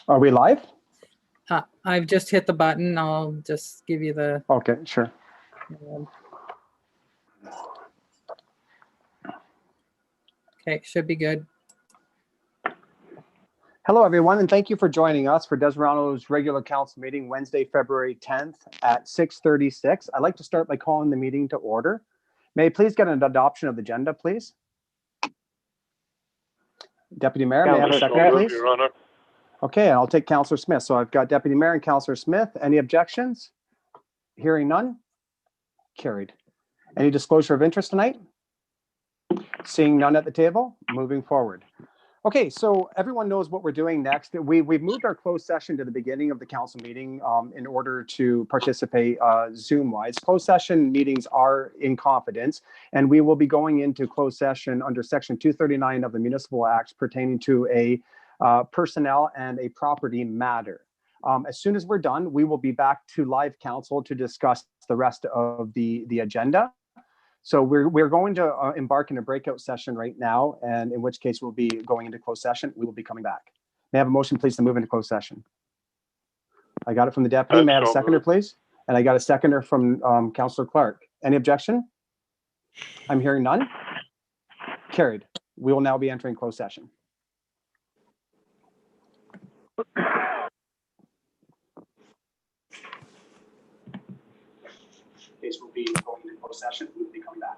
Are we live? I've just hit the button. I'll just give you the. Okay, sure. Okay, should be good. Hello, everyone, and thank you for joining us for Deseronto's regular council meeting Wednesday, February 10th at 6:36. I'd like to start by calling the meeting to order. May I please get an adoption of the agenda, please? Deputy Mayor, may I have a second, please? Your Honor. Okay, I'll take Councillor Smith. So I've got Deputy Mayor and Councillor Smith. Any objections? Hearing none? Carried. Any disclosure of interest tonight? Seeing none at the table, moving forward. Okay, so everyone knows what we're doing next. We've moved our closed session to the beginning of the council meeting in order to participate Zoom-wise. Closed session meetings are in confidence, and we will be going into closed session under Section 239 of the Municipal Acts pertaining to a personnel and a property matter. As soon as we're done, we will be back to live council to discuss the rest of the agenda. So we're going to embark in a breakout session right now, and in which case we'll be going into closed session. We will be coming back. May I have a motion, please, to move into closed session? I got it from the deputy. May I have a seconder, please? And I got a seconder from Councillor Clark. Any objection? I'm hearing none. Carried. We will now be entering closed session. Case will be going into closed session. We will be coming back.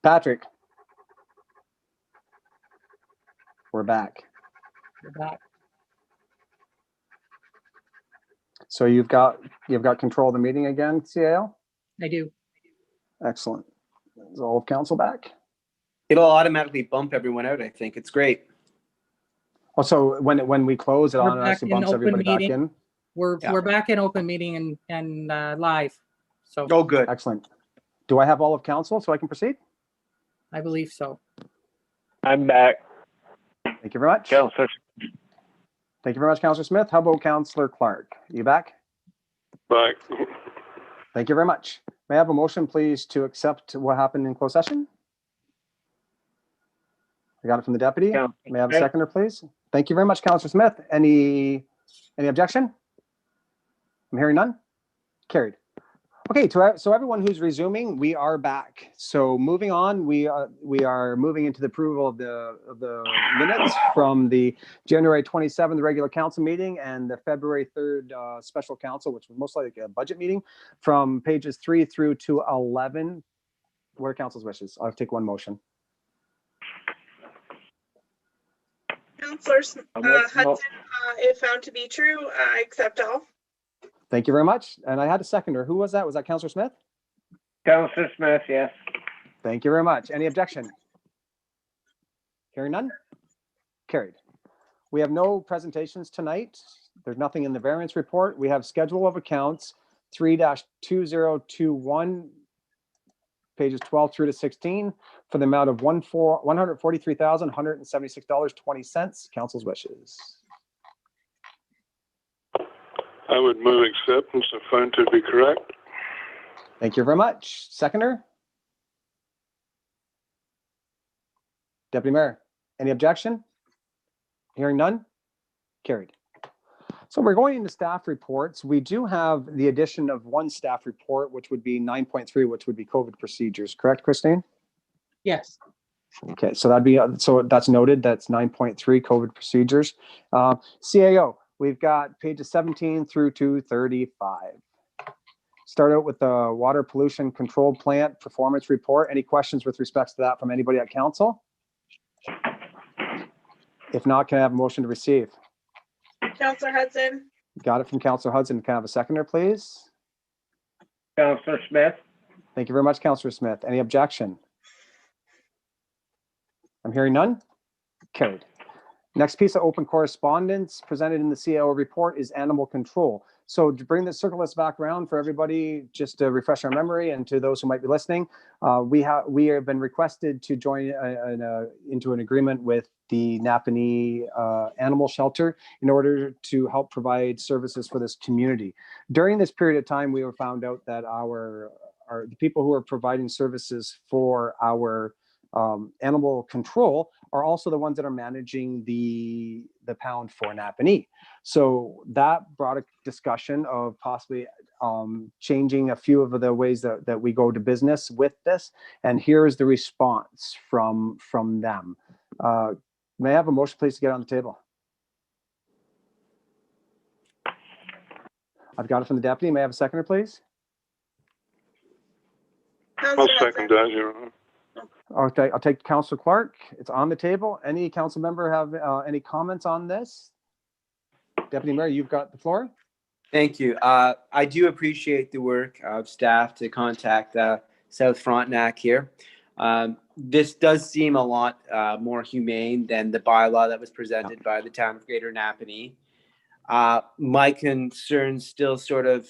Patrick. We're back. You're back. So you've got control of the meeting again, CAO? I do. Excellent. Is all of council back? It'll automatically bump everyone out. I think it's great. Also, when we close, it We're automatically back in bumps open everybody back meeting. in. Yeah. We're back in open meeting and live. So Oh, good. Excellent. Do I have all of council so I can proceed? I believe so. I'm back. Thank you very much. Councillor. Thank you very much, Councillor Smith. How about Councillor Clark? You back? Back. Thank you very much. May I have a motion, please, to accept what happened in closed session? I got it from the deputy. Yeah. May I have a seconder, please? Thank you very much, Councillor Smith. Any objection? I'm hearing none. Carried. Okay, so everyone who's resuming, we are back. So moving on, we are moving into the approval of the minutes from the January 27th regular council meeting and the February 3rd special council, which was most likely a budget meeting, from pages 3 through to 11. What are council's wishes? I'll take one motion. Councillor Hudson, if found to be true, I accept all. Thank you very much. And I had a seconder. Who was that? Was that Councillor Smith? Councillor Smith, yes. Thank you very much. Any objection? Hearing none? Carried. We have no presentations tonight. There's nothing in the variance report. We have schedule of accounts 3-2021, pages 12 through to 16, for the amount of $143,176.20. Council's wishes. I would move acceptance if found to be correct. Thank you very much. Seconder? Deputy Mayor, any objection? Hearing none? Carried. So we're going into staff reports. We do have the addition of one staff report, which would be 9.3, which would be COVID procedures. Correct, Christine? Yes. Okay, so that'd be, so that's noted. That's 9.3 COVID procedures. CAO, we've got pages 17 through to 35. Start out with the water pollution control plant performance report. Any questions with respect to that from anybody at council? If not, can I have a motion to receive? Councillor Hudson, Got it from Councillor Hudson. Can I have a seconder, please? Councillor Smith, Thank you very much, Councillor Smith. Any objection? I'm hearing none. Carried. Next piece of open correspondence presented in the CAO report is animal control. So to bring the circle list back around for everybody, just to refresh our memory and to those who might be listening, we have been requested to join into an agreement with the Napanee Animal Shelter in order to help provide services for this community. During this period of time, we were found out that the people who are providing services for our animal control are also the ones that are managing the pound for Napanee. So that brought a discussion of possibly changing a few of the ways that we go to business with this. And here is the response from them. May I have a motion, please, to get on the table? I've got it from the deputy. May I have a seconder, please? I'll Councillor second Hudson. that, Your Honor. Okay, I'll take Councillor Clark. It's on the table. Any council member have any comments on this? Deputy Mayor, you've got the floor. Thank you. I do appreciate the work of staff to contact South Frontenac here. This does seem a lot more humane than the bylaw that was presented by the town of Greater Napanee. My concern still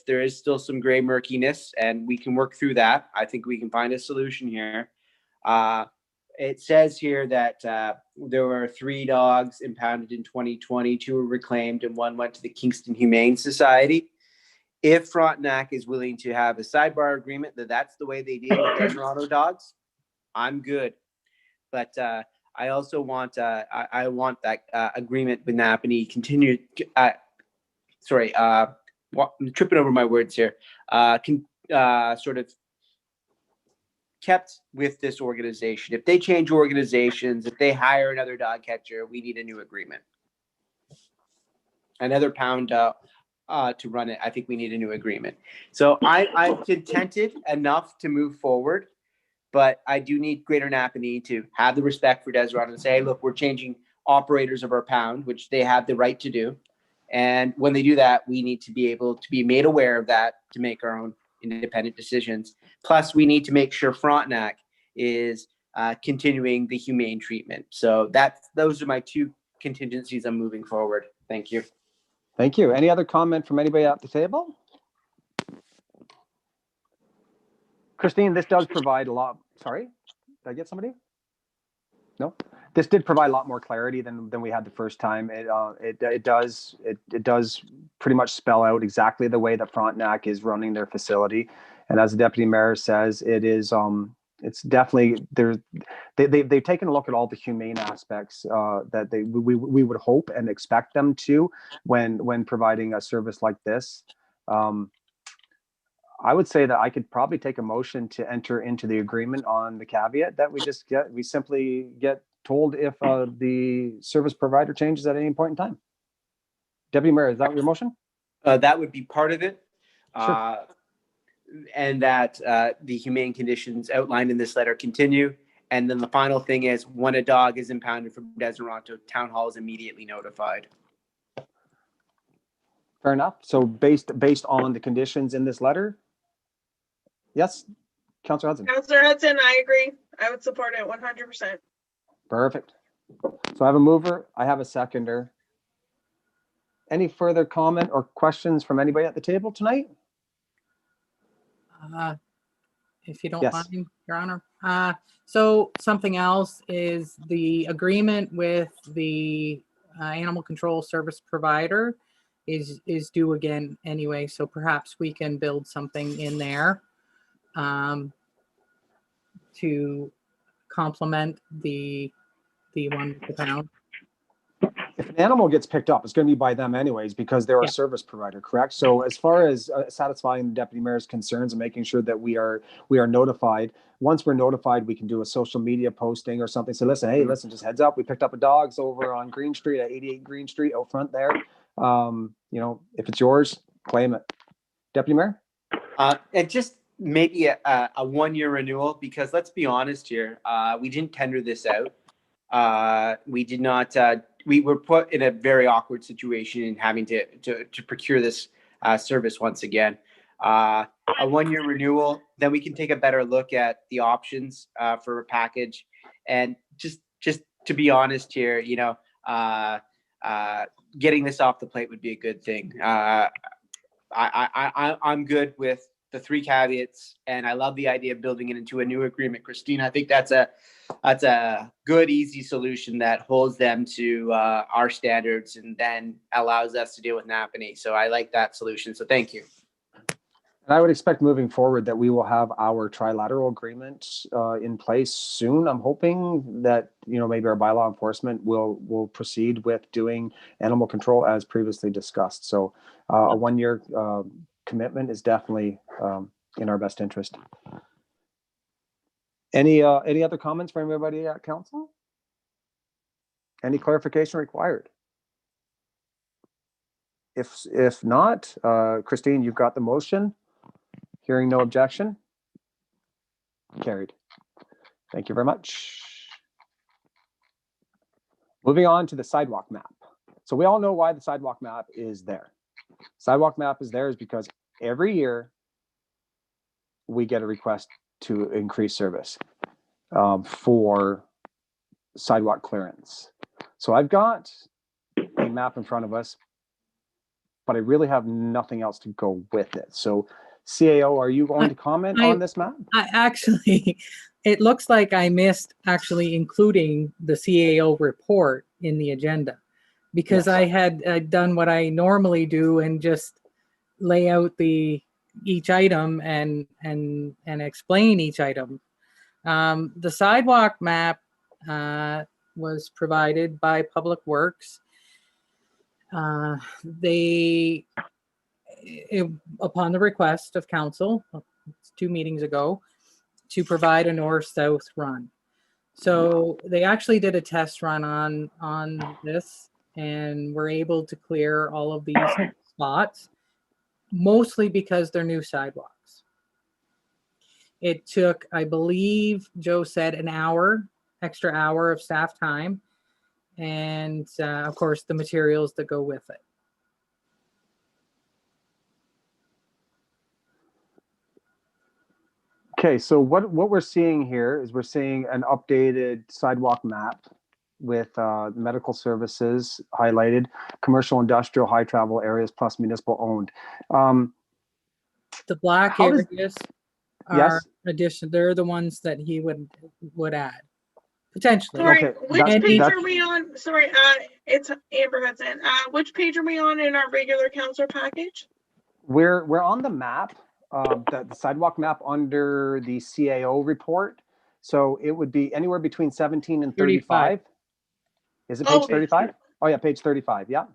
there is still some gray murkiness, and we can work through that. I think we can find a solution here. It says here that there were 3 dogs impounded in 2020, 2 were reclaimed, and 1 went to the Kingston Humane Society. If Frontenac is willing to have a sidebar agreement that's the way they deal with their Toronto dogs, I'm good. But I also want I want that agreement with Napanee continued. Sorry, I'm tripping over my words here. Sort of kept with this organization. If they change organizations, if they hire another dog catcher, we need a new agreement. Another pound to run it, I think we need a new agreement. So I'm contented enough to move forward, but I do need Greater Napanee to have the respect for Deseret and say, hey, look, we're changing operators of our pound, which they have the right to do. And when they do that, we need to be able to be made aware of that to make our own independent decisions. Plus, we need to make sure Frontenac is continuing the humane treatment. So those are my two contingencies I'm moving forward. Thank you. Thank you. Any other comment from anybody at the table? Christine, this does provide a lot. Sorry, did I get somebody? No, this did provide a lot more clarity than we had the first time. It does pretty much spell out exactly the way that Frontenac is running their facility, and as the deputy mayor says, it is it's definitely they've taken a look at all the humane aspects that we would hope and expect them to when providing a service like this. I would say that I could probably take a motion to enter into the agreement on the caveat that we simply get told if the service provider changes at any point in time. Deputy Mayor, is that your motion? That would be part of it. Sure. And that the humane conditions outlined in this letter continue. And then the final thing is when a dog is impounded from Deseronto, Town Hall is immediately notified. Fair enough. So based on the conditions in this letter? Yes, Councillor Hudson. Councillor Hudson, I agree. I would support it 100%. Perfect. So I have a mover, I have a seconder. Any further comment or questions from anybody at the table tonight? If you don't Yes. mind, Your Honor. So something else is the agreement with the animal control service provider is due again anyway. So perhaps we can build something in there to complement the one with the pound. If an animal gets picked up, it's going to be by them anyways because they're a Yeah. service provider, correct? So as far as satisfying the deputy mayor's concerns and making sure that we are notified, once we're notified, we can do a social media posting or something. So listen, hey, listen, just heads up, we picked up a dog's over on Green Street at 88 Green Street out front there. If it's yours, claim it. Deputy Mayor? And just maybe a 1-year renewal, because let's be honest here, we didn't tender this out. We did not. We were put in a very awkward situation in having to procure this service once again. A 1-year renewal, then we can take a better look at the options for a package. And just to be honest here, getting this off the plate would be a good thing. I'm good with the 3 caveats, and I love the idea of building it into a new agreement. Christine, I think that's a good, easy solution that holds them to our standards and then allows us to deal with Napanee. So I like that solution. So thank you. And I would expect moving forward that we will have our trilateral agreement in place soon. I'm hoping that, maybe our bylaw enforcement will proceed with doing animal control as previously discussed. So a 1-year commitment is definitely in our best interest. Any other comments from everybody at council? Any clarification required? If not, Christine, you've got the motion. Hearing no objection. Carried. Thank you very much. Moving on to the sidewalk map. So we all know why the sidewalk map is there. Sidewalk map is there is because every year we get a request to increase service for sidewalk clearance. So I've got a map in front of us, but I really have nothing else to go with it. So CAO, are you going to comment on this map? I actually, it looks like I missed actually including the CAO report in the agenda because Yes. I had done what I normally do and just lay out each item and explain each item. The sidewalk map was provided by Public Works. Upon the request of council 2 meetings ago, to provide a north-south run. So they actually did a test run on this and were able to clear all of these spots, mostly because they're new sidewalks. It took, I believe, Joe said an hour, extra hour of staff time. And of course, the materials that go with it. Okay, so what we're seeing here is we're seeing an updated sidewalk map with medical services highlighted, commercial, industrial, high travel areas, plus municipal owned. The black How does- areas are Yes? addition. They're the ones that he would add potentially. Sorry, Okay, which that- page that's- are we on? Sorry, it's Amber Hudson. Which page are we on in our regular counselor package? We're on the map, the sidewalk map under the CAO report. So it would be anywhere between 17 and 35. Is it page Oh. 35? Oh yeah, page 35. Yeah.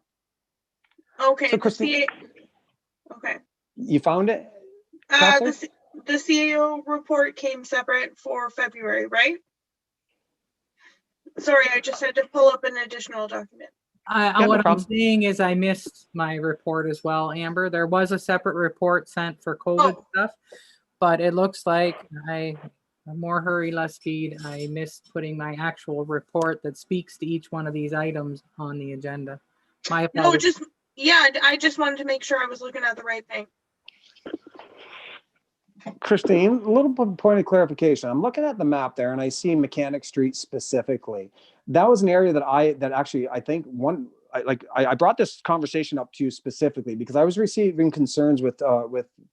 Okay, So, Christine- Okay. You found it? The, Counselor? the CAO report came separate for February, right? Sorry, I just had to pull up an additional document. no What I'm problem. saying is I missed my report as well, Amber. There was a separate report sent for COVID Oh. stuff, but it looks like more hurry, less speed. I missed putting my actual report that speaks to each one of these items on the agenda. My No, apologies. I just wanted to make sure I was looking at the right thing. Christine, a little point of clarification. I'm looking at the map there and I see Mechanic Street specifically. That was an area that I think I brought this conversation up to you specifically because I was receiving concerns with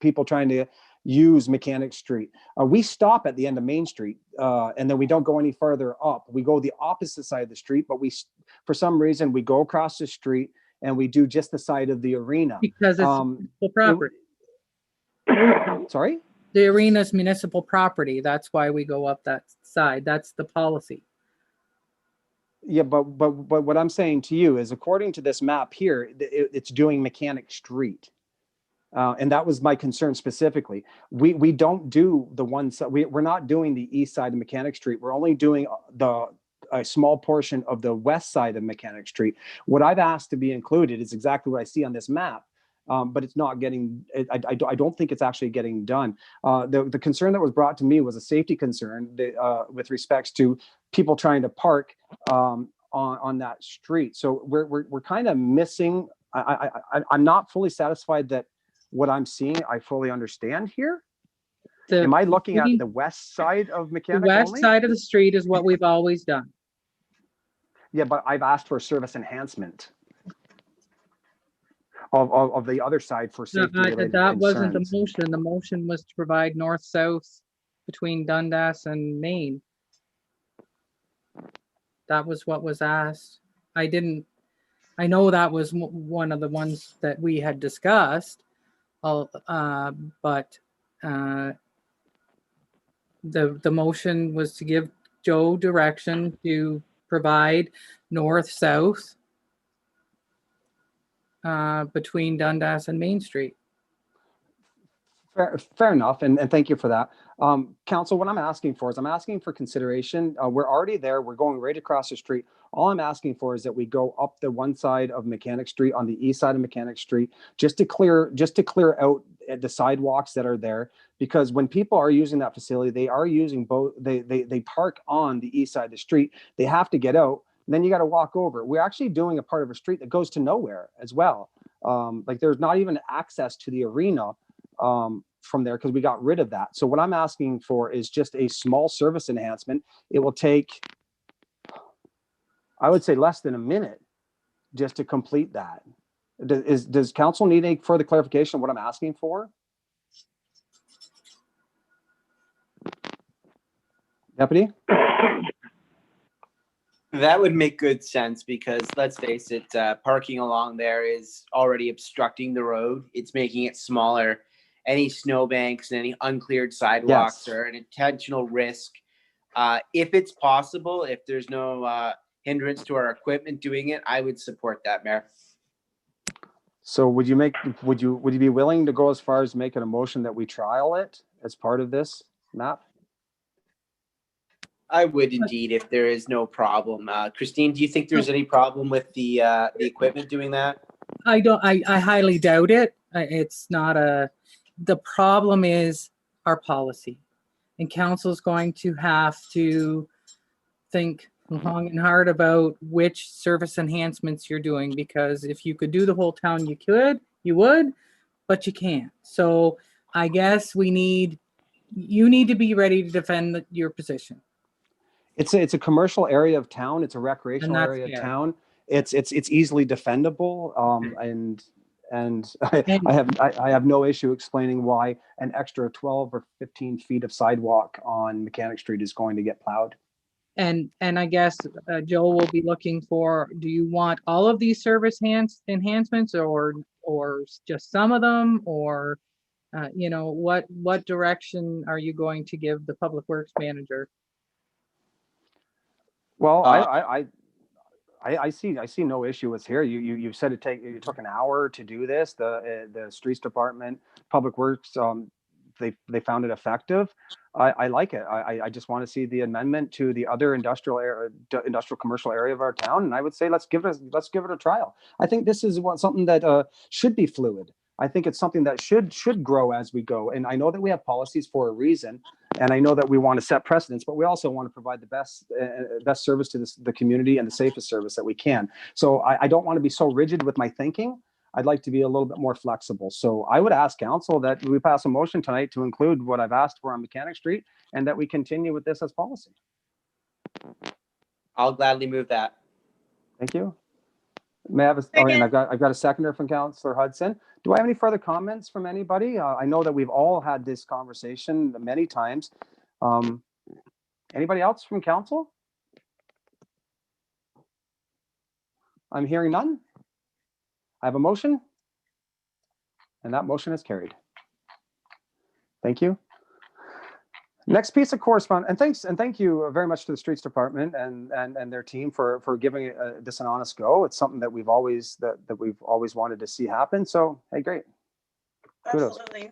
people trying to use Mechanic Street. We stop at the end of Main Street and then we don't go any further up. We go the opposite side of the street, but for some reason we go across the street and we do just the side of the arena. Because it's municipal property. Sorry? The arena's municipal property. That's why we go up that side. That's the policy. Yeah, but what I'm saying to you is, according to this map here, it's doing Mechanic Street, and that was my concern specifically. We don't do the one side. We're not doing the east side of Mechanic Street. We're only doing a small portion of the west side of Mechanic Street. What I've asked to be included is exactly what I see on this map. But it's not getting, I don't think it's actually getting done. The concern that was brought to me was a safety concern with respects to people trying to park on that street. So we're kind of missing, I'm not fully satisfied that what I'm seeing, I fully understand here. Am I looking at the west side of The Mechanic west only? side of the street is what we've always done. Yeah, but I've asked for service enhancement of the other side for safety related That wasn't the concerns. motion. The motion was to provide north-south between Dundas and Maine. That was what was asked. I know that was one of the ones that we had discussed, but the motion was to give Joe direction to provide north-south between Dundas and Main Street. Fair enough, and thank you for that. Council, what I'm asking for is I'm asking for consideration. We're already there. We're going right across the street. All I'm asking for is that we go up the one side of Mechanic Street on the east side of Mechanic Street, just to clear out the sidewalks that are there. Because when people are using that facility, they are using both. They park on the east side of the street. They have to get out. Then you got to walk over. We're actually doing a part of a street that goes to nowhere as well. Like there's not even access to the arena from there because we got rid of that. So what I'm asking for is just a small service enhancement. It will take, I would say, less than a minute just to complete that. Does council need any further clarification of what I'm asking for? Deputy? That would make good sense because let's face it, parking along there is already obstructing the road. It's making it smaller. Any snowbanks and any uncleared sidewalks Yes. are an intentional risk. If it's possible, if there's no hindrance to our equipment doing it, I would support that, Mayor. So would you be willing to go as far as making a motion that we trial it as part of this map? I would indeed, if there is no problem. Christine, do you think there's any problem with the equipment doing that? I highly doubt it. It's not the problem is our policy. And council's going to have to think long and hard about which service enhancements you're doing, because if you could do the whole town, you would, but you can't. So I guess you need to be ready to defend your position. It's a commercial area of town. It's a recreational that's area of fair. town. It's easily defendable. And And- I have no issue explaining why an extra 12 or 15 feet of sidewalk on Mechanic Street is going to get plowed. And I guess Joe will be looking for, do you want all of these service enhancements or just some of them? Or, what direction are you going to give the Public Works manager? Well, I see no issue with here. You said it took an hour to do this. The streets department, Public Works, they found it effective. I like it. I just want to see the amendment to the other industrial commercial area of our town, and I would say let's give it a trial. I think this is something that should be fluid. I think it's something that should grow as we go. And I know that we have policies for a reason, and I know that we want to set precedents, but we also want to provide the best service to the community and the safest service that we can. So I don't want to be so rigid with my thinking. I'd like to be a little bit more flexible. So I would ask council that we pass a motion tonight to include what I've asked for on Mechanic Street, and that we continue with this as policy. I'll gladly move that. Thank you. May I have and I've got a seconder from Councillor Hudson. Do I have any further comments from anybody? I know that we've all had this conversation many times. Anybody else from council? I'm hearing none. I have a motion, and that motion is carried. Thank you. Next piece of correspondence, and thank you very much to the Streets Department and their team for giving this an honest go. It's something that we've always wanted to see happen. So hey, great. Kudos. Absolutely.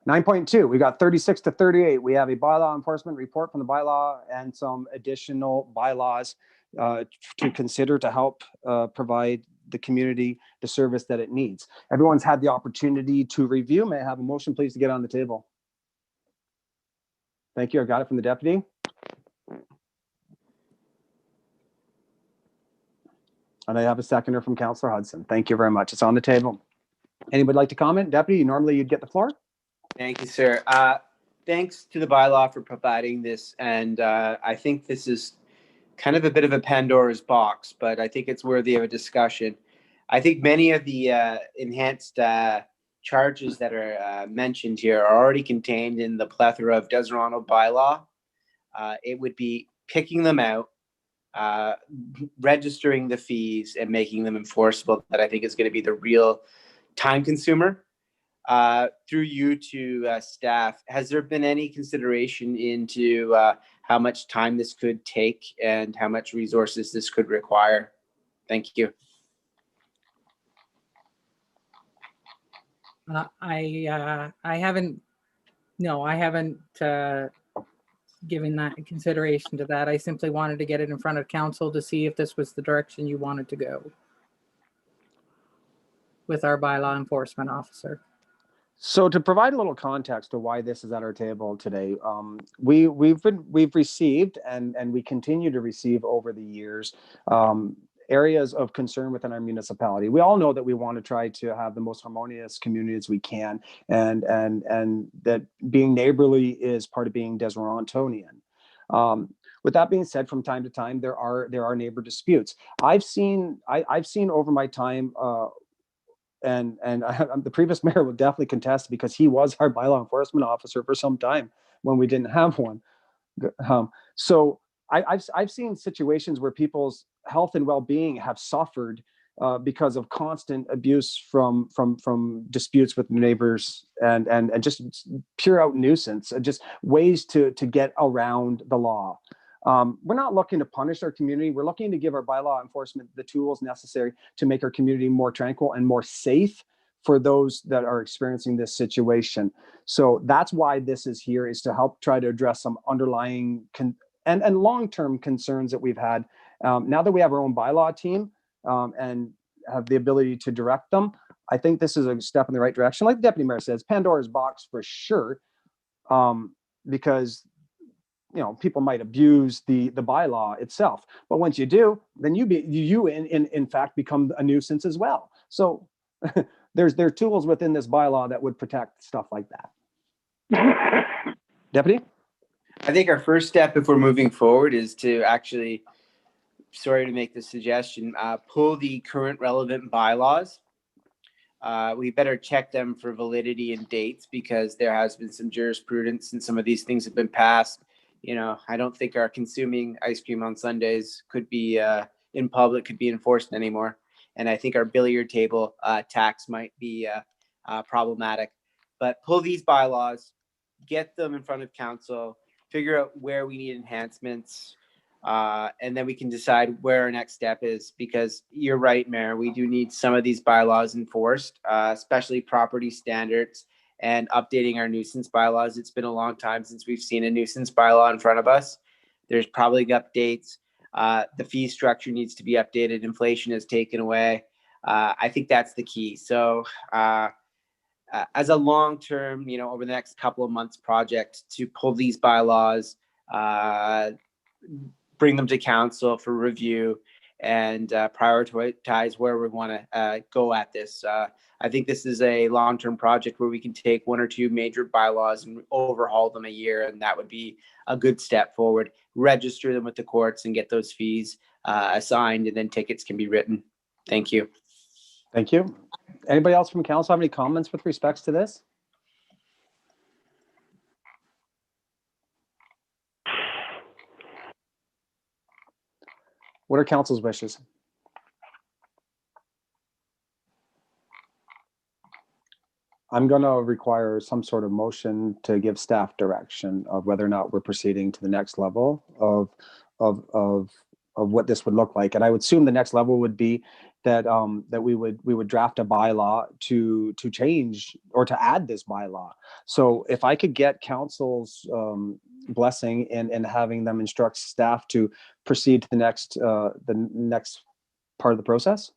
9.2, we got 36 to 38. We have a bylaw enforcement report from the bylaw and some additional bylaws to consider to help provide the community the service that it needs. Everyone's had the opportunity to review. May I have a motion, please, to get on the table? Thank you. I got it from the deputy. And I have a seconder from Councillor Hudson. Thank you very much. It's on the table. Anybody like to comment? Deputy, normally you'd get the floor. Thank you, sir. Thanks to the bylaw for providing this. And I think this is kind of a bit of a Pandora's box, but I think it's worthy of a discussion. I think many of the enhanced charges that are mentioned here are already contained in the plethora of Deseronto bylaw. It would be picking them out, registering the fees, and making them enforceable that I think is going to be the real time consumer. Through you to staff, has there been any consideration into how much time this could take and how much resources this could require? Thank you. I haven't given that consideration to that. I simply wanted to get it in front of council to see if this was the direction you wanted to go with our bylaw enforcement officer. So to provide a little context to why this is at our table today, we've received and we continue to receive over the years areas of concern within our municipality. We all know that we want to try to have the most harmonious community as we can, and that being neighborly is part of being Deserontonian. With that being said, from time to time there are neighbor disputes. I've seen over my time. And the previous mayor will definitely contest because he was our bylaw enforcement officer for some time when we didn't have one. So I've seen situations where people's health and well-being have suffered because of constant abuse from disputes with neighbors and just pure out nuisance, just ways to get around the law. We're not looking to punish our community. We're looking to give our bylaw enforcement the tools necessary to make our community more tranquil and more safe for those that are experiencing this situation. So that's why this is here, is to help try to address some underlying and long-term concerns that we've had. Now that we have our own bylaw team and have the ability to direct them, I think this is a step in the right direction. Like the deputy mayor says, Pandora's box for sure. because people might abuse the bylaw itself. But once you do, then you in fact become a nuisance as well. So there are tools within this bylaw that would protect stuff like that. Deputy? I think our first step, if we're moving forward, is to actually, sorry to make the suggestion, pull the current relevant bylaws. We better check them for validity and dates, because there has been some jurisprudence and some of these things have been passed. I don't think our consuming ice cream on Sundays could be in public, could be enforced anymore. And I think our billiard table tax might be problematic. But pull these bylaws, get them in front of council, figure out where we need enhancements, and then we can decide where our next step is. Because you're right, Mayor, we do need some of these bylaws enforced, especially property standards and updating our nuisance bylaws. It's been a long time since we've seen a nuisance bylaw in front of us. There's probably updates. The fee structure needs to be updated. Inflation is taken away. I think that's the key. So as a long-term, over the next couple of months project, to pull these bylaws, bring them to council for review, and prioritize where we want to go at this. I think this is a long-term project where we can take one or two major bylaws and overhaul them a year, and that would be a good step forward. Register them with the courts and get those fees assigned, and then tickets can be written. Thank you. Thank you. Anybody else from council have any comments with respects to this? What are council's wishes? I'm going to require some sort of motion to give staff direction of whether or not we're proceeding to the next level of what this would look like. And I would assume the next level would be that that we would draft a bylaw to change or to add this bylaw. So if I could get council's blessing in having them instruct staff to proceed to the next part of the process.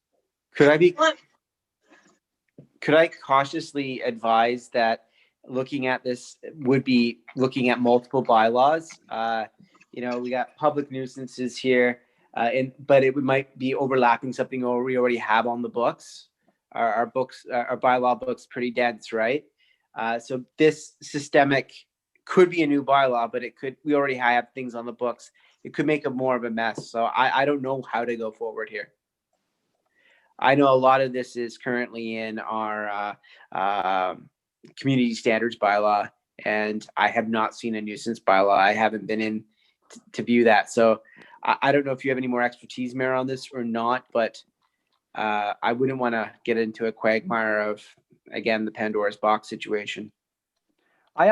Could I cautiously advise that looking at this would be looking at multiple bylaws? We got public nuisances here, but it might be overlapping something we already have on the books. Our bylaw book's pretty dense, right? So this systemic could be a new bylaw, but we already have things on the books. It could make more of a mess. So I don't know how to go forward here. I know a lot of this is currently in our community standards bylaw, and I have not seen a nuisance bylaw. I haven't been in to view that. So I don't know if you have any more expertise, Mayor, on this or not, but I wouldn't want to get into a quagmire of, again, the Pandora's box situation. I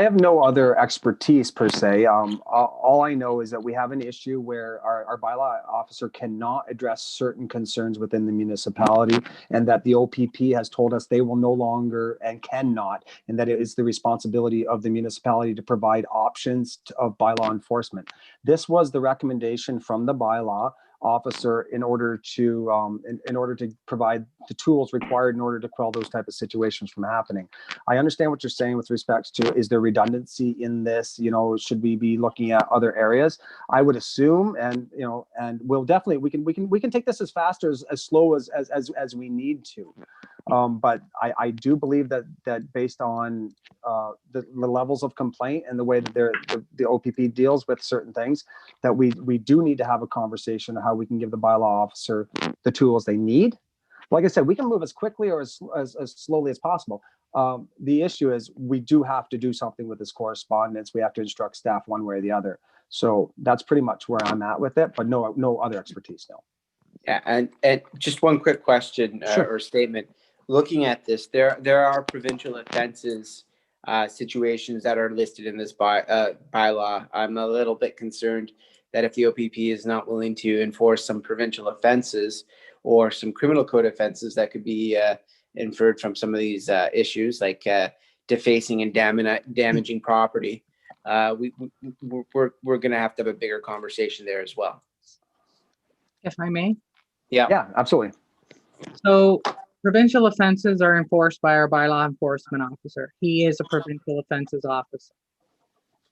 have no other expertise per se. All I know is that we have an issue where our bylaw officer cannot address certain concerns within the municipality, and that the OPP has told us they will no longer and cannot, and that it is the responsibility of the municipality to provide options of bylaw enforcement. This was the recommendation from the bylaw officer in order to provide the tools required in order to quell those type of situations from happening. I understand what you're saying with respect to, is there redundancy in this? Should we be looking at other areas? I would assume, and we'll definitely, we can take this as fast or as slow as we need to. But I do believe that based on the levels of complaint and the way that the OPP deals with certain things, that we do need to have a conversation of how we can give the bylaw officer the tools they need. Like I said, we can move as quickly or as slowly as possible. The issue is we do have to do something with this correspondence. We have to instruct staff one way or the other. So that's pretty much where I'm at with it, but no other expertise, no. Yeah, and just one quick question or statement. Looking at this, there are provincial offenses situations that are listed in this bylaw. I'm a little bit concerned that if the OPP is not willing to enforce some provincial offenses or some criminal code offenses that could be inferred from some of these issues, like defacing and damaging property, we're going to have a bigger conversation there as well. If I may. Yeah, absolutely. So provincial offenses are enforced by our bylaw enforcement officer. He is a provincial offenses officer.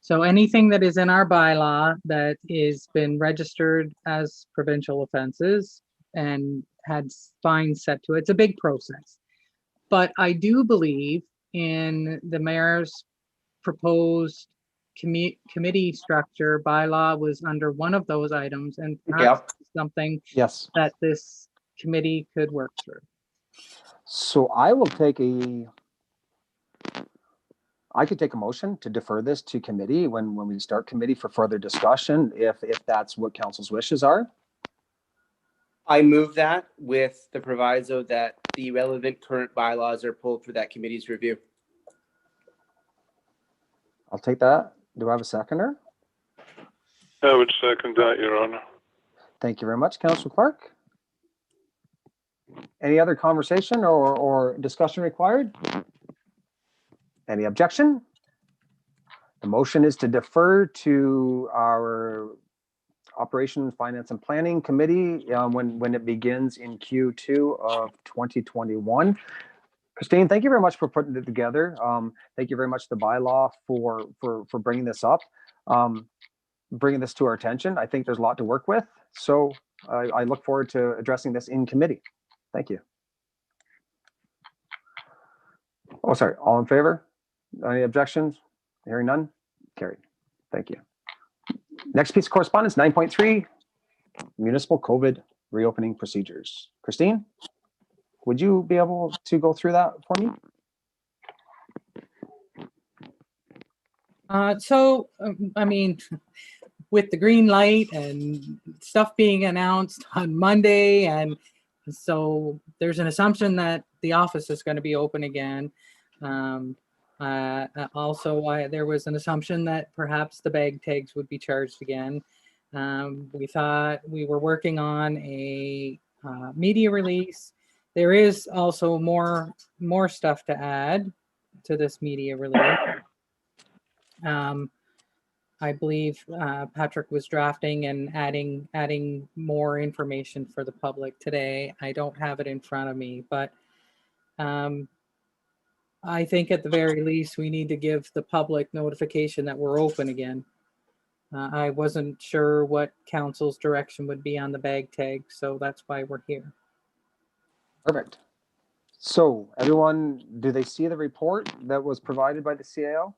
So anything that is in our bylaw that is been registered as provincial offenses and had fines set to it, it's a big process. But I do believe in the mayor's proposed committee structure bylaw was under one of those items, and perhaps something Yes. that this committee could work through. So I could take a motion to defer this to committee when we start committee for further discussion, if that's what council's wishes are. I move that with the proviso that the relevant current bylaws are pulled for that committee's review. I'll take that. Do I have a seconder? I would second that, Your Honor. Thank you very much, Councillor Clark. Any other conversation or discussion required? Any objection? The motion is to defer to our Operation, Finance and Planning Committee when it begins in Q2 of 2021. Christine, thank you very much for putting it together. Thank you very much to the bylaw for bringing this up, bringing this to our attention. I think there's a lot to work with. So I look forward to addressing this in committee. Thank you. Oh, sorry. All in favor? Any objections? Hearing none? Carried. Thank you. Next piece of correspondence, 9.3, municipal COVID reopening procedures. Christine, would you be able to go through that for me? I mean, with the green light and stuff being announced on Monday, and so there's an assumption that the office is going to be open again. Also, there was an assumption that perhaps the bag tags would be charged again. We thought we were working on a media release. There is also more stuff to add to this media release. I believe Patrick was drafting and adding more information for the public today. I don't have it in front of me, but I think at the very least, we need to give the public notification that we're open again. I wasn't sure what council's direction would be on the bag tag, so that's why we're here. Perfect. So everyone, do they see the report that was provided by the CAO?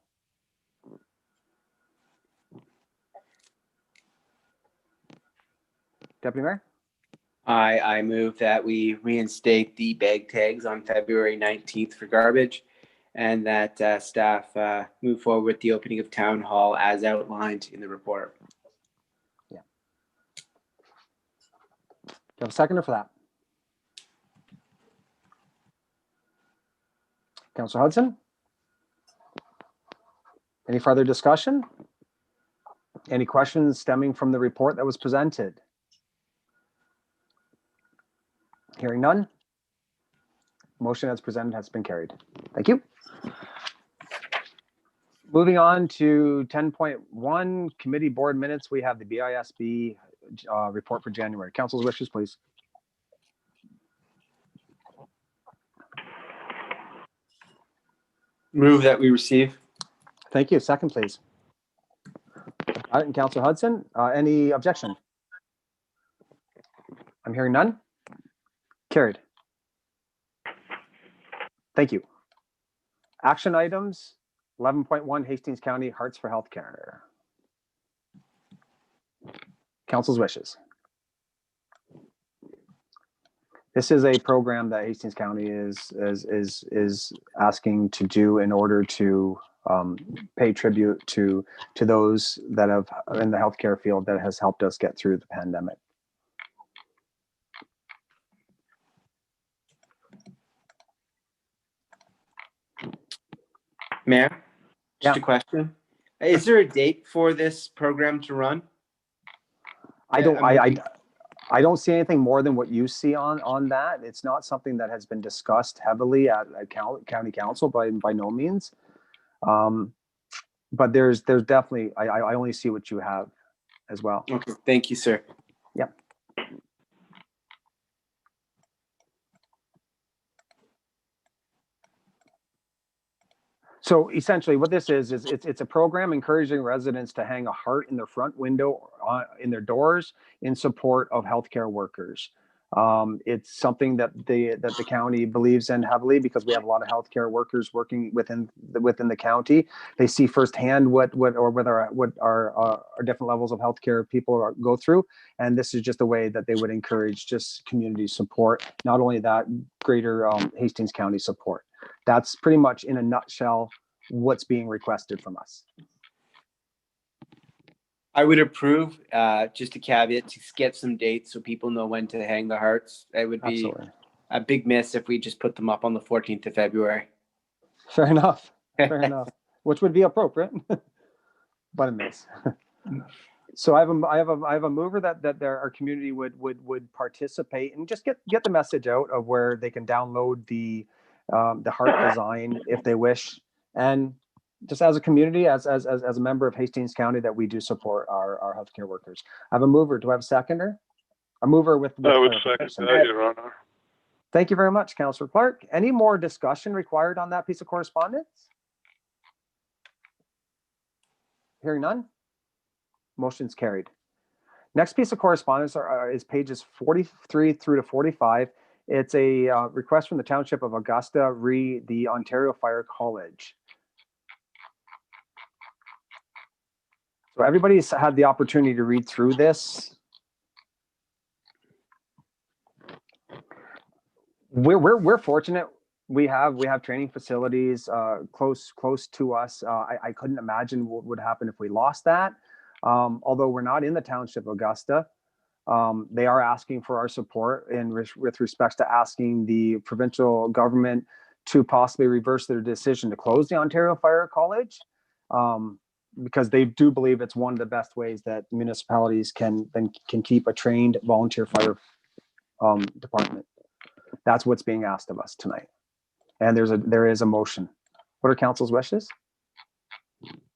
Deputy Mayor? I move that we reinstate the bag tags on February 19th for garbage, and that staff move forward with the opening of town hall as outlined in the report. Yeah. Do you have a seconder for that? Councillor Hudson? Any further discussion? Any questions stemming from the report that was presented? Hearing none. Motion as presented has been carried. Thank you. Moving on to 10.1 committee board minutes, we have the BISB report for January. Council's wishes, please. Move that we receive. Thank you. Second, please. All right, and Councilor Hudson, any objection? I'm hearing none. Carried. Thank you. Action items, 11.1 Hastings County Hearts for Healthcare. Council's wishes. This is a program that Hastings County is asking to do in order to pay tribute to those that have in the healthcare field that has helped us get through the pandemic. Mayor, just Yeah. a question. Is there a date for this program to run? I don't see anything more than what you see on that. It's not something that has been discussed heavily at county council by no means. But there's definitely, I only see what you have as well. Okay, thank you, sir. Yep. So essentially what this is it's a program encouraging residents to hang a heart in their front window, in their doors, in support of healthcare workers. It's something that the county believes in heavily because we have a lot of healthcare workers working within the county. They see firsthand what our different levels of healthcare people go through, and this is just a way that they would encourage just community support. Not only that, greater Hastings County support. That's pretty much in a nutshell what's being requested from us. I would approve, just a caveat to get some dates so people know when to hang the hearts. It would be Absolutely. a big miss if we just put them up on the 14th of February. Fair enough. Fair enough. Which would be appropriate, but a miss. So I have a mover that our community would participate and just get the message out of where they can download the heart design if they wish, and just as a community, as a member of Hastings County, that we do support our healthcare workers. I have a mover. Do I have a seconder? A mover with I would clarification. second that, Your Honor. Thank you very much, Councillor Clark. Any more discussion required on that piece of correspondence? Hearing none. Motion's carried. Next piece of correspondence is pages 43 through to 45. It's a request from the Township of Augusta re the Ontario Fire College. So everybody's had the opportunity to read through this. We're fortunate. We have training facilities close to us. I couldn't imagine what would happen if we lost that. Although we're not in the Township of Augusta, they are asking for our support with respects to asking the provincial government to possibly reverse their decision to close the Ontario Fire College, because they do believe it's one of the best ways that municipalities can keep a trained volunteer fire department. That's what's being asked of us tonight, and there is a motion. What are council's wishes?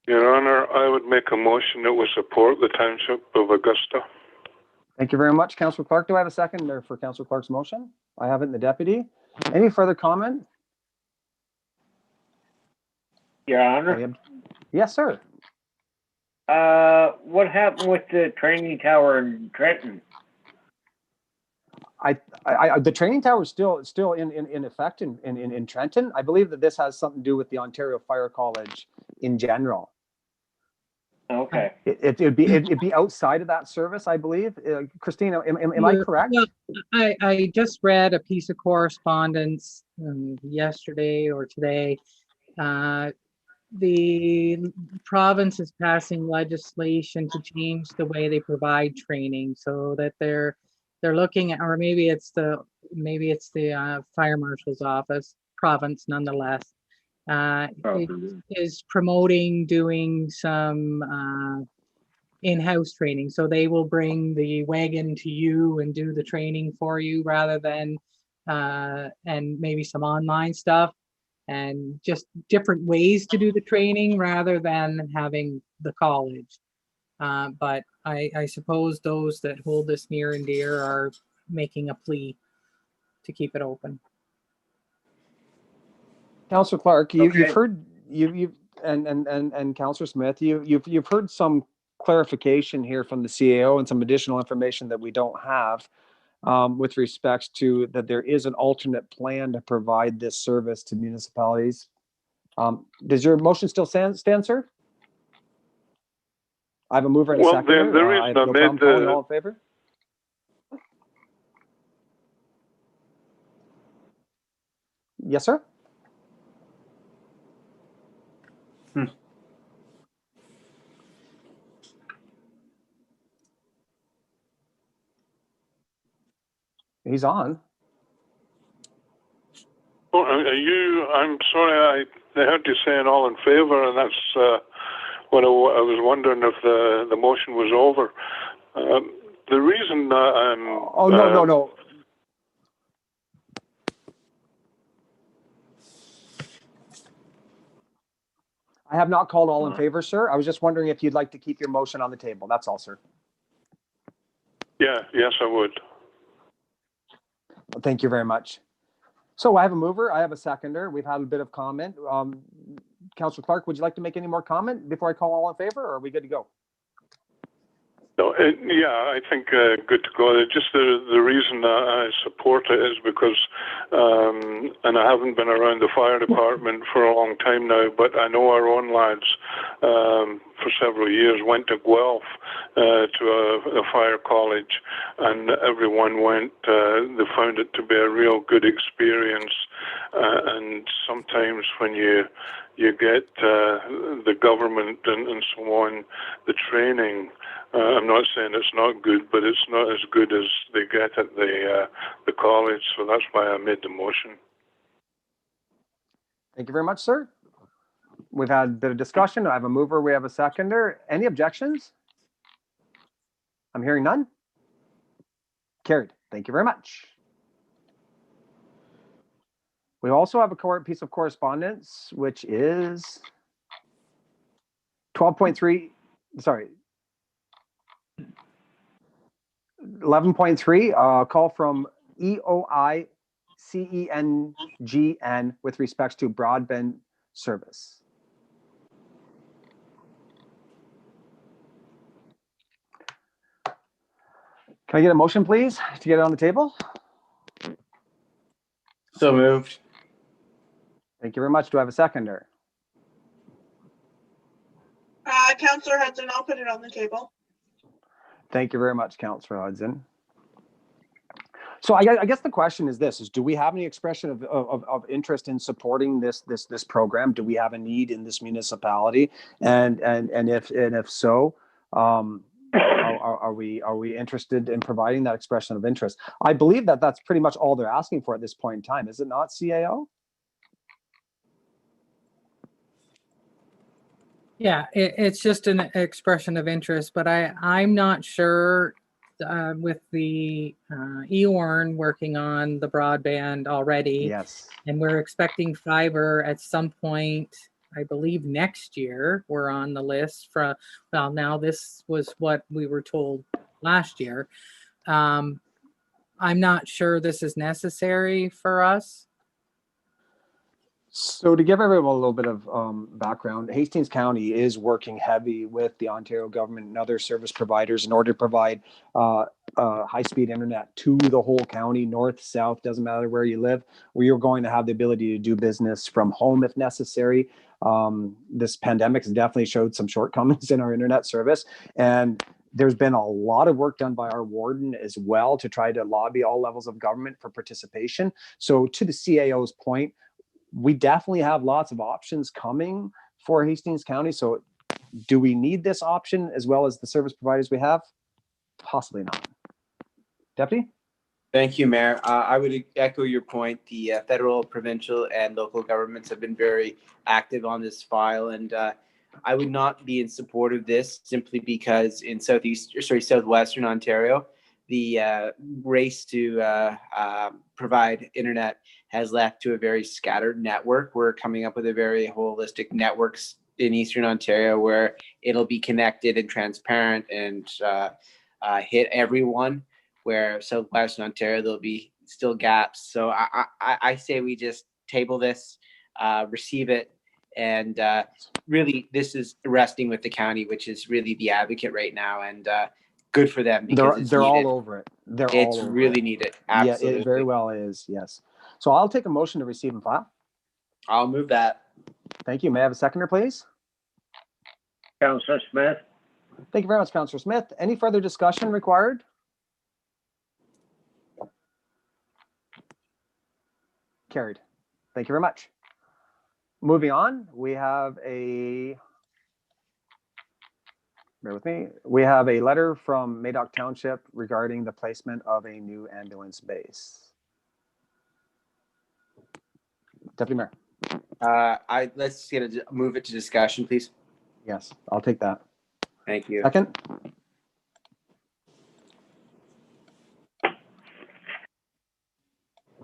Your Honor, I would make a motion that we support the Township of Augusta. Thank you very much, Councillor Clark. Do I have a second there for Councillor Clark's motion? I have it in the deputy. Any further comment? Your Honor, Yes, sir. what happened with the training tower in Trenton? The training tower is still in effect in Trenton. I believe that this has something to do with the Ontario Fire College in general. Okay. It'd be outside of that service, I believe. Christina, am I correct? Well, I just read a piece of correspondence yesterday or today. The province is passing legislation to change the way they provide training so that they're looking at, or maybe it's the fire marshal's office, province nonetheless, is promoting doing some in-house training. So they will bring the wagon to you and do the training for you rather than, and maybe some online stuff and just different ways to do the training rather than having the college. But I suppose those that hold this near and dear are making a plea to keep it open. Councillor Clark, you've Okay. heard and Councillor Smith, you've heard some clarification here from the CAO and some additional information that we don't have with respects to that there is an alternate plan to provide this service to municipalities. Does your motion still stand, sir? I have a mover and a Well, seconder. the reason I have I no made problem calling the- all in favor. Yes, sir. He's on. Oh, I'm sorry, I heard you saying all in favor, and that's what I was wondering if the motion was over. The reason I'm... Oh, no. I have not called all in favor, sir. I was just wondering if you'd like to keep your motion on the table. That's all, sir. Yes, I would. Well, thank you very much. So I have a mover. I have a seconder. We've had a bit of comment. Councillor Clark, would you like to make any more comment before I call all in favor, or are we good to go? No, yeah, I think good to go. Just the reason I support it is because, and I haven't been around the fire department for a long time now, but I know our own lads for several years went to Guelph to a fire college, and everyone went. They found it to be a real good experience, and sometimes when you get the government and so on, the training. I'm not saying it's not good, but it's not as good as they get at the college. So that's why I made the motion. Thank you very much, sir. We've had a bit of discussion. I have a mover, we have a seconder. Any objections? I'm hearing none. Carried. Thank you very much. We also have a piece of correspondence, which is 12.3, sorry, 11.3, call from EOI CENGN with respects to broadband service. Can I get a motion, please, to get it on the table? So moved. Thank you very much. Do I have a seconder? Councillor Hudson, I'll put it on the table. Thank you very much, Councillor Hudson. So I guess the question is this: do we have any expression of interest in supporting this program? Do we have a need in this municipality? And if so, are we interested in providing that expression of interest? I believe that that's pretty much all they're asking for at this point in time, is it not, CAO? Yeah, it's just an expression of interest, but I'm not sure with the EORN working on the broadband already. Yes. And we're expecting fiber at some point, I believe next year. We're on the list for, well, now this was what we were told last year. I'm not sure this is necessary for us. So to give everyone a little bit of background, Hastings County is working heavy with the Ontario government and other service providers in order to provide high-speed internet to the whole county, north, south, doesn't matter where you live. We are going to have the ability to do business from home if necessary. This pandemic has definitely showed some shortcomings in our internet service, and there's been a lot of work done by our warden as well to try to lobby all levels of government for participation. So to the CAO's point, we definitely have lots of options coming for Hastings County. So do we need this option as well as the service providers we have? Possibly not. Deputy? Thank you, Mayor. I would echo your point. The federal, provincial, and local governments have been very active on this file, and I would not be in support of this simply because in southwestern Ontario, the race to provide internet has left to a very scattered network. We're coming up with a very holistic networks in Eastern Ontario where it'll be connected and transparent and hit everyone, where Southwestern Ontario, there'll be still gaps. So I say we just table this, receive it, and really this is resting with the county, which is really the advocate right now, and good for them because they're all over it. It's really needed. Absolutely. Yeah, it very well is, yes. So I'll take a motion to receive and file. I'll move that. Thank you. May I have a seconder, please? Councillor Smith. Thank you very much, Councillor Smith. Any further discussion required? Carried. Thank you very much. Moving on, we have a, bear with me, we have a letter from Madoc Township regarding the placement of a new ambulance base. Deputy Mayor. Let's move it to discussion, please. Yes, I'll take that. Thank you. Second.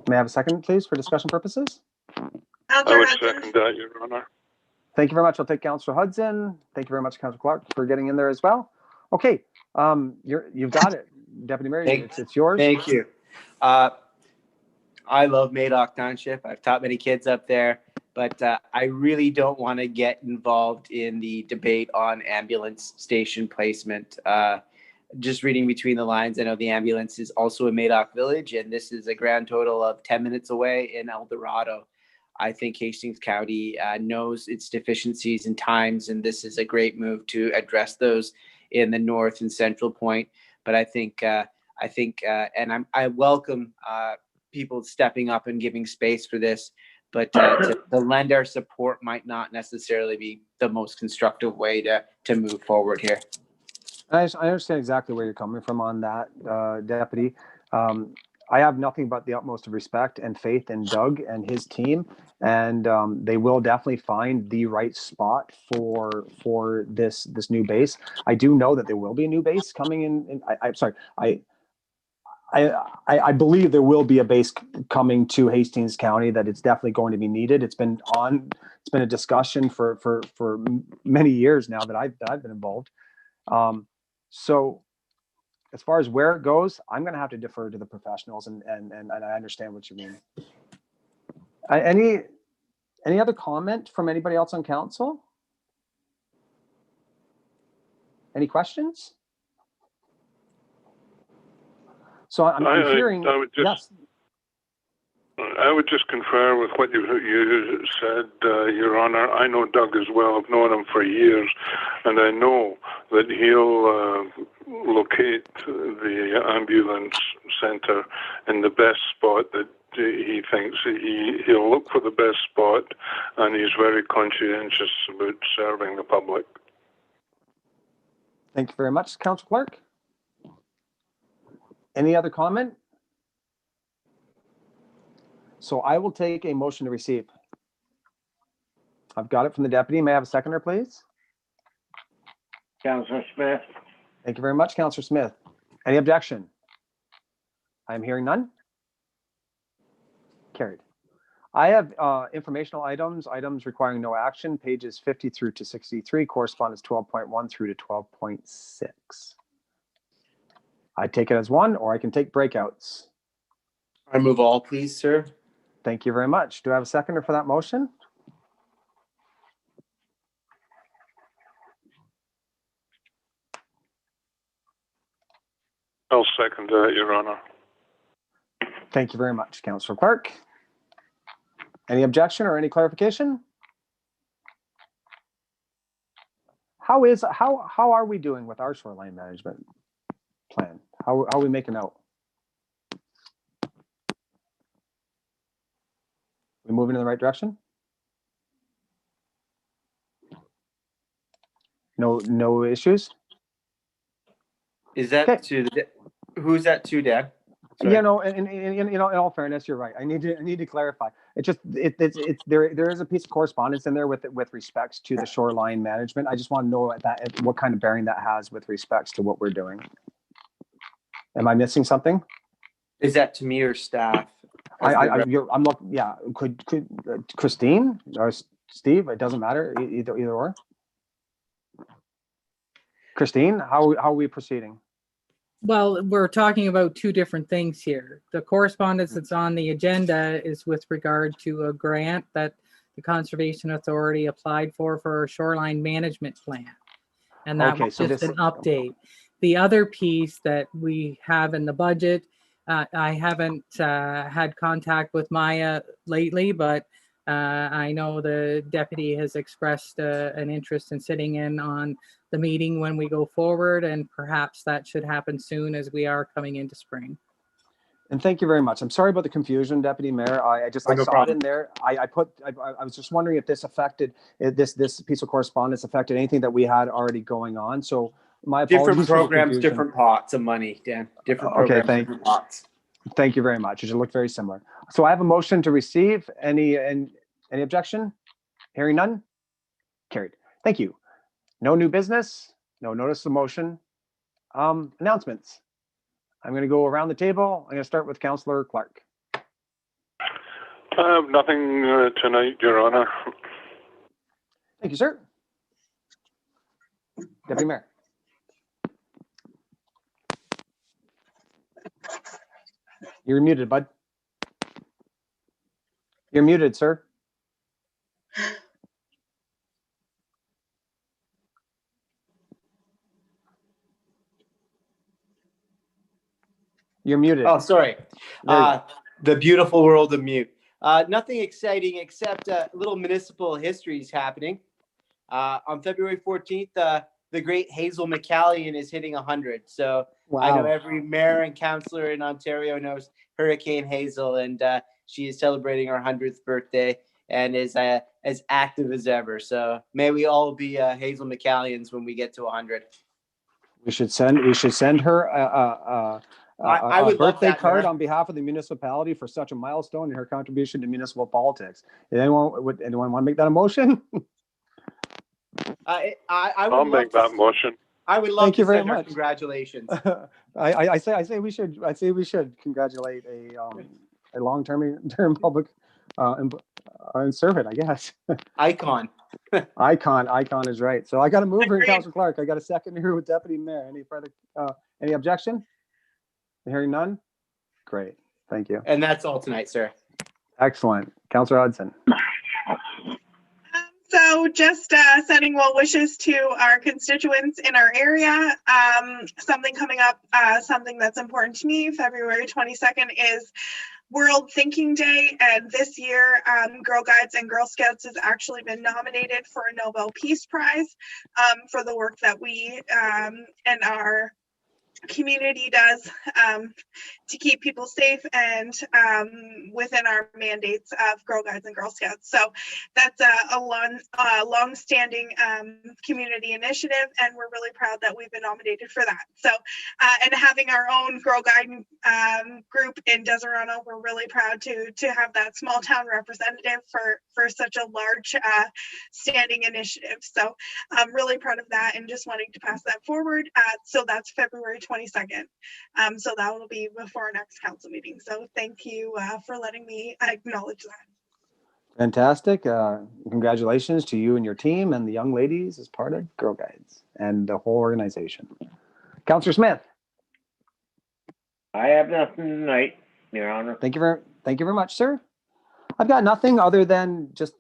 May I have a second, please, for discussion purposes? I Councillor would Hudson. second that, Your Honor. Thank you very much. I'll take Councillor Hudson. Thank you very much, Councillor Clark, for getting in there as well. Okay, you've got it, Deputy Mayor. It's yours. Thank you. I love Madoc Township. I've taught many kids up there, but I really don't want to get involved in the debate on ambulance station placement. Just reading between the lines, I know the ambulance is also in Madoc Village, and this is a grand total of 10 minutes away in El Dorado. I think Hastings County knows its deficiencies and times, and this is a great move to address those in the north and central point. But I think, and I welcome people stepping up and giving space for this. But to lend our support might not necessarily be the most constructive way to move forward here. I understand exactly where you're coming from on that, Deputy. I have nothing but the utmost of respect and faith in Doug and his team, and they will definitely find the right spot for this new base. I do know that there will be a new base coming in. I'm sorry. I believe there will be a base coming to Hastings County, that it's definitely going to be needed. It's been a discussion for many years now that I've been involved. So as far as where it goes, I'm going to have to defer to the professionals, and I understand what you mean. Any other comment from anybody else on council? Any questions? So I'm hearing, yes. I would just concur with what you said, Your Honor. I know Doug as well. I've known him for years, and I know that he'll locate the ambulance centre in the best spot that he thinks. He'll look for the best spot, and he's very conscientious about serving the public. Thank you very much, Councillor Clark. Any other comment? So I will take a motion to receive. I've got it from the deputy. May I have a seconder, please? Councillor Smith. Thank you very much, Councillor Smith. Any objection? I'm hearing none. Carried. I have informational items requiring no action, pages 50 through to 63, correspondence 12.1 through to 12.6. I take it as one, or I can take breakouts. I move all, please, sir. Thank you very much. Do I have a seconder for that motion? I'll second that, Your Honor. Thank you very much, Councillor Clark. Any objection or any clarification? How are we doing with our shoreline management plan? How are we making out? We moving in the right direction? No issues? Is that Okay. to who's that to, Dad? Sorry. You know, in all fairness, you're right. I need to clarify. It's there is a piece of correspondence in there with respects to the shoreline management. I just want to know what kind of bearing that has with respects to what we're doing. Am I missing something? Is that to me or staff? I'm looking. Yeah, could Christine or Steve? It doesn't matter. Either or. Christine, how are we proceeding? Well, we're talking about two different things here. The correspondence that's on the agenda is with regard to a grant that the Conservation Authority applied for a shoreline management plan. And that Okay, was so just this- an update. The other piece that we have in the budget, I haven't had contact with Maya lately, but I know the deputy has expressed an interest in sitting in on the meeting when we go forward, and perhaps that should happen soon as we are coming into spring. And thank you very much. I'm sorry about the confusion, Deputy Mayor. I No saw problem. it in there. I was just wondering if this affected this piece of correspondence affected anything that we had already going on. So my apologies. Different for the programs, confusion. different pots of money, Dan. Different Okay, programs, different pots. Thank you very much. It looked very similar. So I have a motion to receive. Any objection? Hearing none. Carried. Thank you. No new business. No notice of motion. Announcements. I'm going to go around the table. I'm going to start with Councillor Clark. I have nothing tonight, Your Honor. Thank you, sir. Deputy Mayor. You're muted, bud. You're muted, sir. You're muted. Oh, sorry. There you go. The beautiful world of mute. Nothing exciting except little municipal histories happening. On February 14th, the great Hazel McCallion is hitting 100. So I know Wow. every mayor and councillor in Ontario knows Hurricane Hazel, and she is celebrating her 100th birthday and is as active as ever. So may we all be Hazel McCallions when we get to 100. We should send her a I would love birthday that, card Mayor. on behalf of the municipality for such a milestone in her contribution to municipal politics. Would anyone want to make that a motion? I I'll would love make to, that motion. I would love Thank to you very send her much. congratulations. I say we should congratulate a long-term public servant, I guess. Icon. Icon is right. So I got a mover, Agreed. Councilor Clark. I got a second here with Deputy Mayor. Any objection? Hearing none? Great. Thank you. And that's all tonight, sir. Excellent. Councilor Hudson. So just sending well wishes to our constituents in our area. Something coming up, something that's important to me, February 22nd is World Thinking Day. And this year, Girl Guides and Girl Scouts has actually been nominated for a Nobel Peace Prize for the work that we and our community does to keep people safe and within our mandates of Girl Guides and Girl Scouts. So that's a long-standing community initiative, and we're really proud that we've been nominated for that. So, and having our own Girl Guide group in Deserano, we're really proud to have that small town representative for such a large standing initiative. So I'm really proud of that and just wanting to pass that forward. So that's February 22nd. So that will be before our next council meeting. So thank you for letting me acknowledge that. Fantastic. Congratulations to you and your team and the young ladies as part of Girl Guides and the whole organization. Councilor Smith. I have nothing tonight, Your Honor. Thank you very much, sir. I've got nothing other than just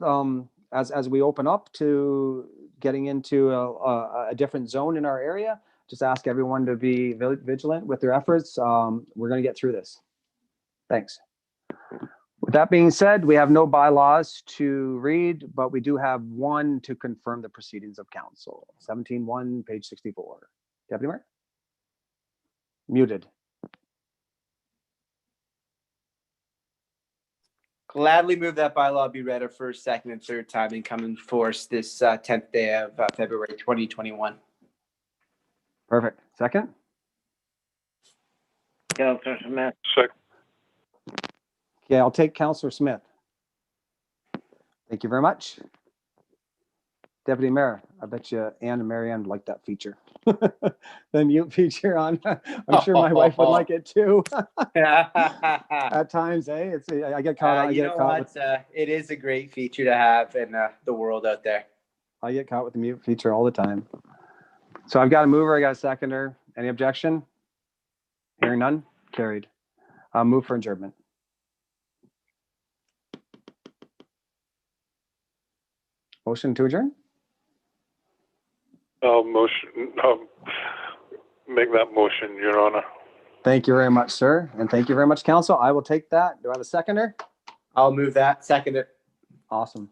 as we open up to getting into a different zone in our area, just ask everyone to be vigilant with their efforts. We're going to get through this. Thanks. With that being said, we have no bylaws to read, but we do have one to confirm the proceedings of council. 17.1, page 64. Deputy Mayor? Muted. Gladly move that bylaw be read a first, second, and third time and come in force this 10th day of February 2021. Perfect. Second? Councilor Smith. Second. Yeah, I'll take Councilor Smith. Thank you very much. Deputy Mayor, I bet you Ann and Mary Ann like that feature. The mute feature on, I'm sure my wife would like it too. At times, I get caught. It is a great feature to have in the world out there. I get caught with the mute feature all the time. So I've got a mover, I got a seconder. Any objection? Hearing none, carried. Move for adjournment. Motion to adjourn? I'll make that motion, Your Honor. Thank you very much, sir. And thank you very much, council. I will take that. Do I have a seconder? I'll move that. Second it. Awesome.